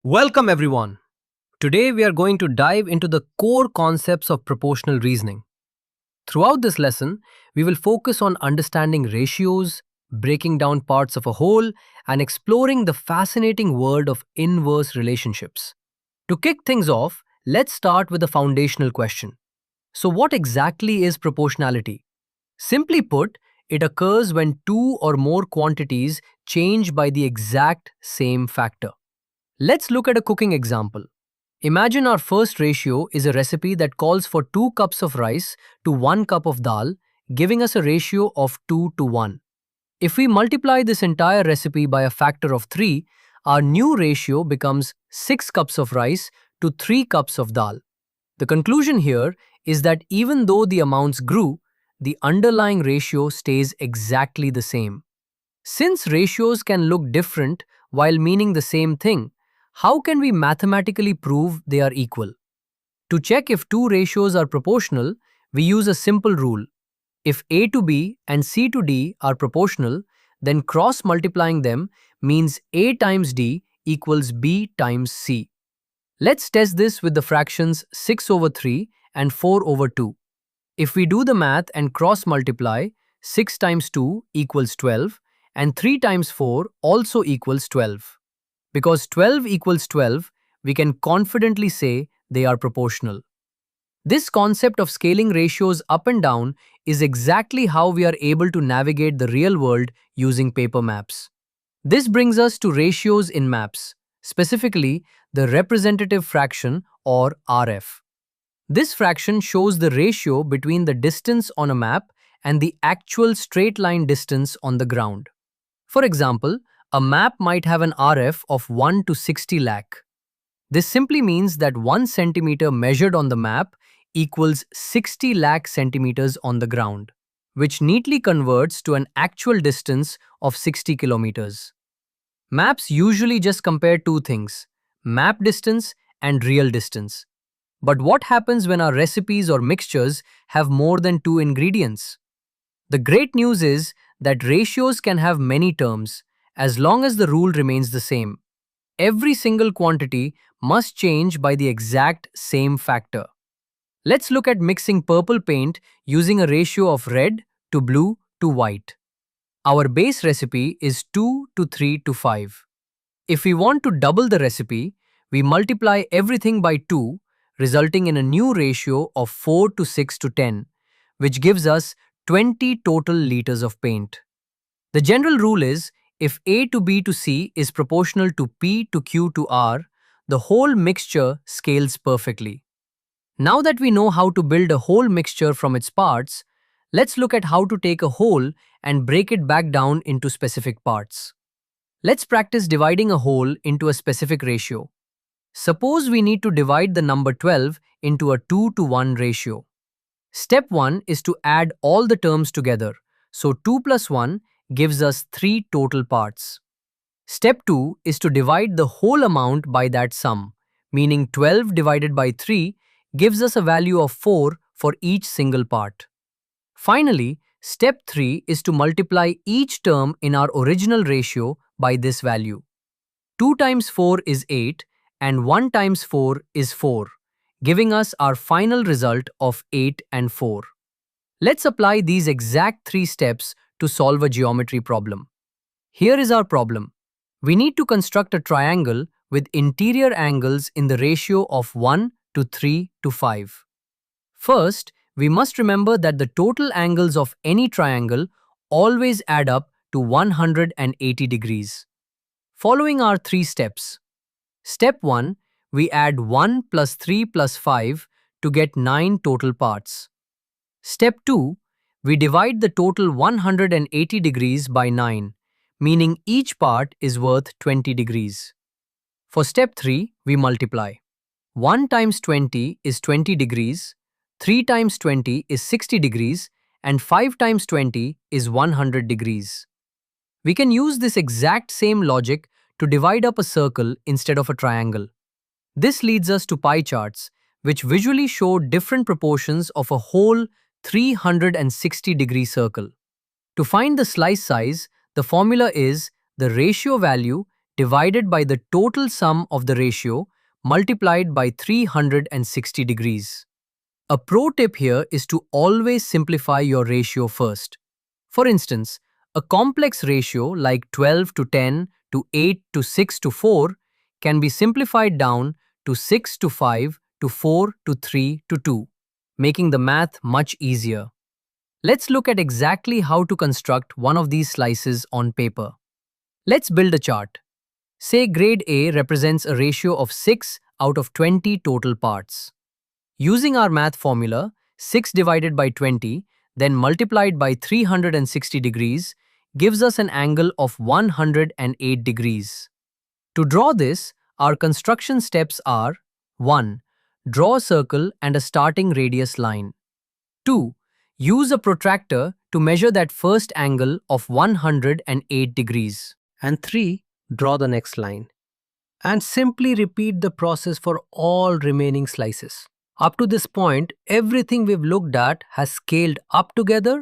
Welcome, everyone. Today, we are going to dive into the core concepts of proportional reasoning. Throughout this lesson, we will focus on understanding ratios, breaking down parts of a whole, and exploring the fascinating world of inverse relationships. To kick things off, let's start with a foundational question. So, what exactly is proportionality? Simply put, it occurs when two or more quantities change by the exact same factor. Let's look at a cooking example. Imagine our first ratio is a recipe that calls for 2 cups of rice to 1 cup of dal, giving us a ratio of 2 to 1. If we multiply this entire recipe by a factor of 3, our new ratio becomes 6 cups of rice to 3 cups of dal. The conclusion here is that even though the amounts grew, the underlying ratio stays exactly the same. Since ratios can look different while meaning the same thing, how can we mathematically prove they are equal? To check if two ratios are proportional, we use a simple rule. If A to B and C to D are proportional, then cross multiplying them means A times D equals B times C. Let's test this with the fractions 6 over 3 and 4 over 2. If we do the math and cross multiply, 6 times 2 equals 12 and 3 times 4 also equals 12. Because 12 equals 12, we can confidently say they are proportional. This concept of scaling ratios up and down is exactly how we are able to navigate the real world using paper maps. This brings us to ratios in maps, specifically the representative fraction or RF. This fraction shows the ratio between the distance on a map and the actual straight line distance on the ground. For example, a map might have an RF of 1 to 60 lakh. This simply means that 1 centimeter measured on the map equals 60 lakh centimeters on the ground, which neatly converts to an actual distance of 60 kilometers. Maps usually just compare two things, map distance and real distance. But what happens when our recipes or mixtures have more than two ingredients? The great news is that ratios can have many terms, as long as the rule remains the same. Every single quantity must change by the exact same factor. Let's look at mixing purple paint using a ratio of red to blue to white. Our base recipe is 2 to 3 to 5. If we want to double the recipe, we multiply everything by 2, resulting in a new ratio of 4 to 6 to 10, which gives us 20 total liters of paint. The general rule is, if A to B to C is proportional to P to Q to R, the whole mixture scales perfectly. Now that we know how to build a whole mixture from its parts, let's look at how to take a whole and break it back down into specific parts. Let's practice dividing a whole into a specific ratio. Suppose we need to divide the number 12 into a 2 to 1 ratio. Step 1 is to add all the terms together, so 2 plus 1 gives us 3 total parts. Step 2 is to divide the whole amount by that sum, meaning 12 divided by 3 gives us a value of 4 for each single part. Finally, step 3 is to multiply each term in our original ratio by this value. 2 times 4 is 8 and 1 times 4 is 4, giving us our final result of 8 and 4. Let's apply these exact 3 steps to solve a geometry problem. Here is our problem. We need to construct a triangle with interior angles in the ratio of 1 to 3 to 5. First, we must remember that the total angles of any triangle always add up to 180 degrees. Following our 3 steps. Step 1, we add 1 plus 3 plus 5 to get 9 total parts. Step 2, we divide the total 180 degrees by 9, meaning each part is worth 20 degrees. For step 3, we multiply. 1 times 20 is 20 degrees, 3 times 20 is 60 degrees, and 5 times 20 is 100 degrees. We can use this exact same logic to divide up a circle instead of a triangle. This leads us to pie charts, which visually show different proportions of a whole 360-degree circle. To find the slice size, the formula is the ratio value divided by the total sum of the ratio multiplied by 360 degrees. A pro tip here is to always simplify your ratio first. For instance, a complex ratio like 12 to 10 to 8 to 6 to 4 can be simplified down to 6 to 5 to 4 to 3 to 2, making the math much easier. Let's look at exactly how to construct one of these slices on paper. Let's build a chart. Say grade A represents a ratio of 6 out of 20 total parts. Using our math formula, 6 divided by 20, then multiplied by 360 degrees, gives us an angle of 108 degrees. To draw this, our construction steps are: 1. Draw a circle and a starting radius line. 2. Use a protractor to measure that first angle of 108 degrees. And 3. Draw the next line. And simply repeat the process for all remaining slices. Up to this point, everything we've looked at has scaled up together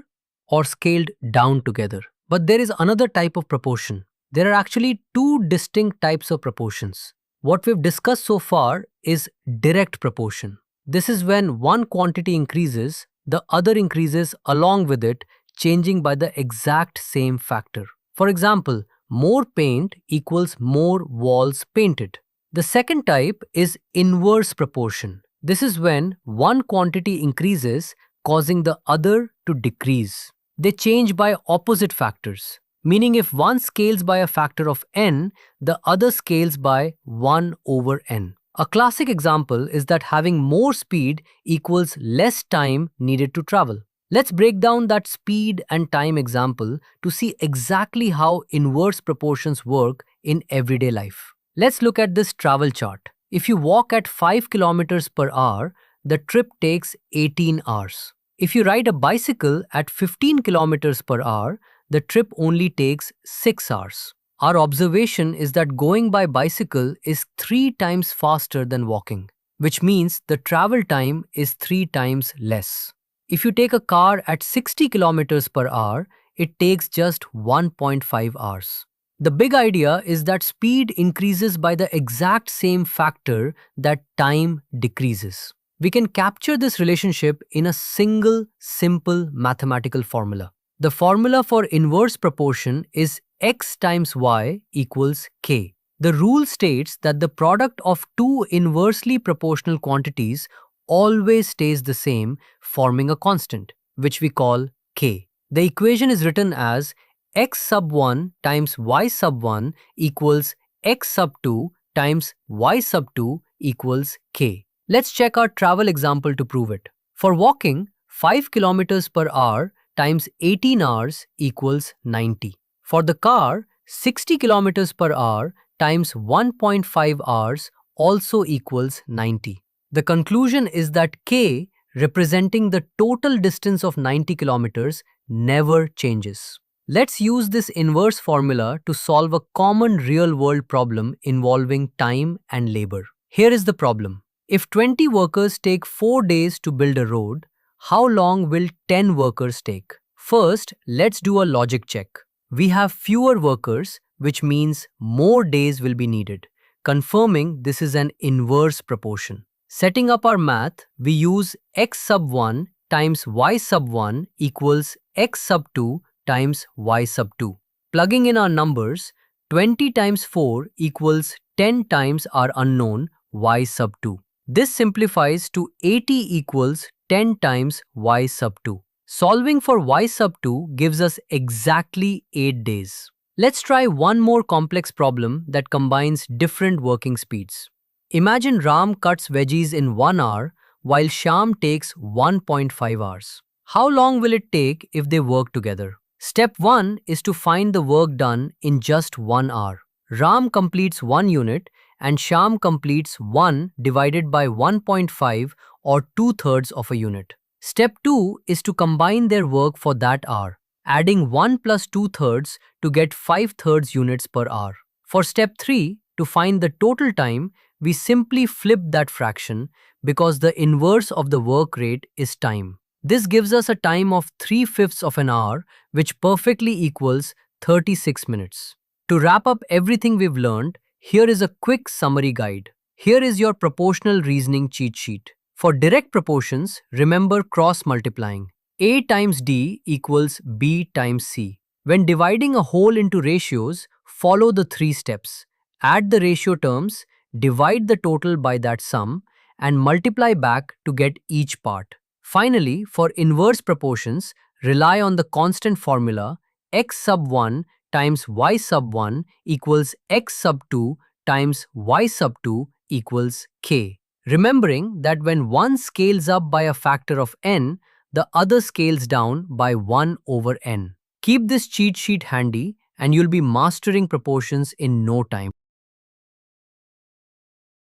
or scaled down together. But there is another type of proportion. There are actually two distinct types of proportions. What we've discussed so far is direct proportion. This is when one quantity increases, the other increases along with it, changing by the exact same factor. For example, more paint equals more walls painted. The second type is inverse proportion. This is when one quantity increases, causing the other to decrease. They change by opposite factors, meaning if one scales by a factor of n, the other scales by 1 over n. A classic example is that having more speed equals less time needed to travel. Let's break down that speed and time example to see exactly how inverse proportions work in everyday life. Let's look at this travel chart. If you walk at 5 kilometers per hour, the trip takes 18 hours. If you ride a bicycle at 15 kilometers per hour, the trip only takes 6 hours. Our observation is that going by bicycle is 3 times faster than walking, which means the travel time is 3 times less. If you take a car at 60 kilometers per hour, it takes just 1.5 hours. The big idea is that speed increases by the exact same factor that time decreases. We can capture this relationship in a single, simple mathematical formula. The formula for inverse proportion is x times y equals k. The rule states that the product of two inversely proportional quantities always stays the same, forming a constant, which we call k. The equation is written as x sub 1 times y sub 1 equals x sub 2 times y sub 2 equals k. Let's check our travel example to prove it. For walking, 5 kilometers per hour times 18 hours equals 90. For the car, 60 kilometers per hour times 1.5 hours also equals 90. The conclusion is that k, representing the total distance of 90 kilometers, never changes. Let's use this inverse formula to solve a common real-world problem involving time and labor. Here is the problem. If 20 workers take 4 days to build a road, how long will 10 workers take? First, let's do a logic check. We have fewer workers, which means more days will be needed, confirming this is an inverse proportion. Setting up our math, we use x sub 1 times y sub 1 equals x sub 2 times y sub 2. Plugging in our numbers, 20 times 4 equals 10 times our unknown y sub 2. This simplifies to 80 equals 10 times y sub 2. Solving for y sub 2 gives us exactly 8 days. Let's try one more complex problem that combines different working speeds. Imagine Ram cuts veggies in 1 hour while Shyam takes 1.5 hours. How long will it take if they work together? Step 1 is to find the work done in just 1 hour. Ram completes 1 unit and Shyam completes 1 divided by 1.5 or 2/3 of a unit. Step 2 is to combine their work for that hour, adding 1 plus 2/3 to get 5/3 units per hour. For step 3, to find the total time, we simply flip that fraction because the inverse of the work rate is time. This gives us a time of 3/5 of an hour, which perfectly equals 36 minutes. To wrap up everything we've learned, here is a quick summary guide. Here is your proportional reasoning cheat sheet. For direct proportions, remember cross multiplying. A times D equals B times C. When dividing a whole into ratios, follow the three steps. Add the ratio terms, divide the total by that sum, and multiply back to get each part. Finally, for inverse proportions, rely on the constant formula x sub 1 times y sub 1 equals x sub 2 times y sub 2 equals k. Remembering that when one scales up by a factor of n, the other scales down by 1 over n. Keep this cheat sheet handy and you'll be mastering proportions in no time.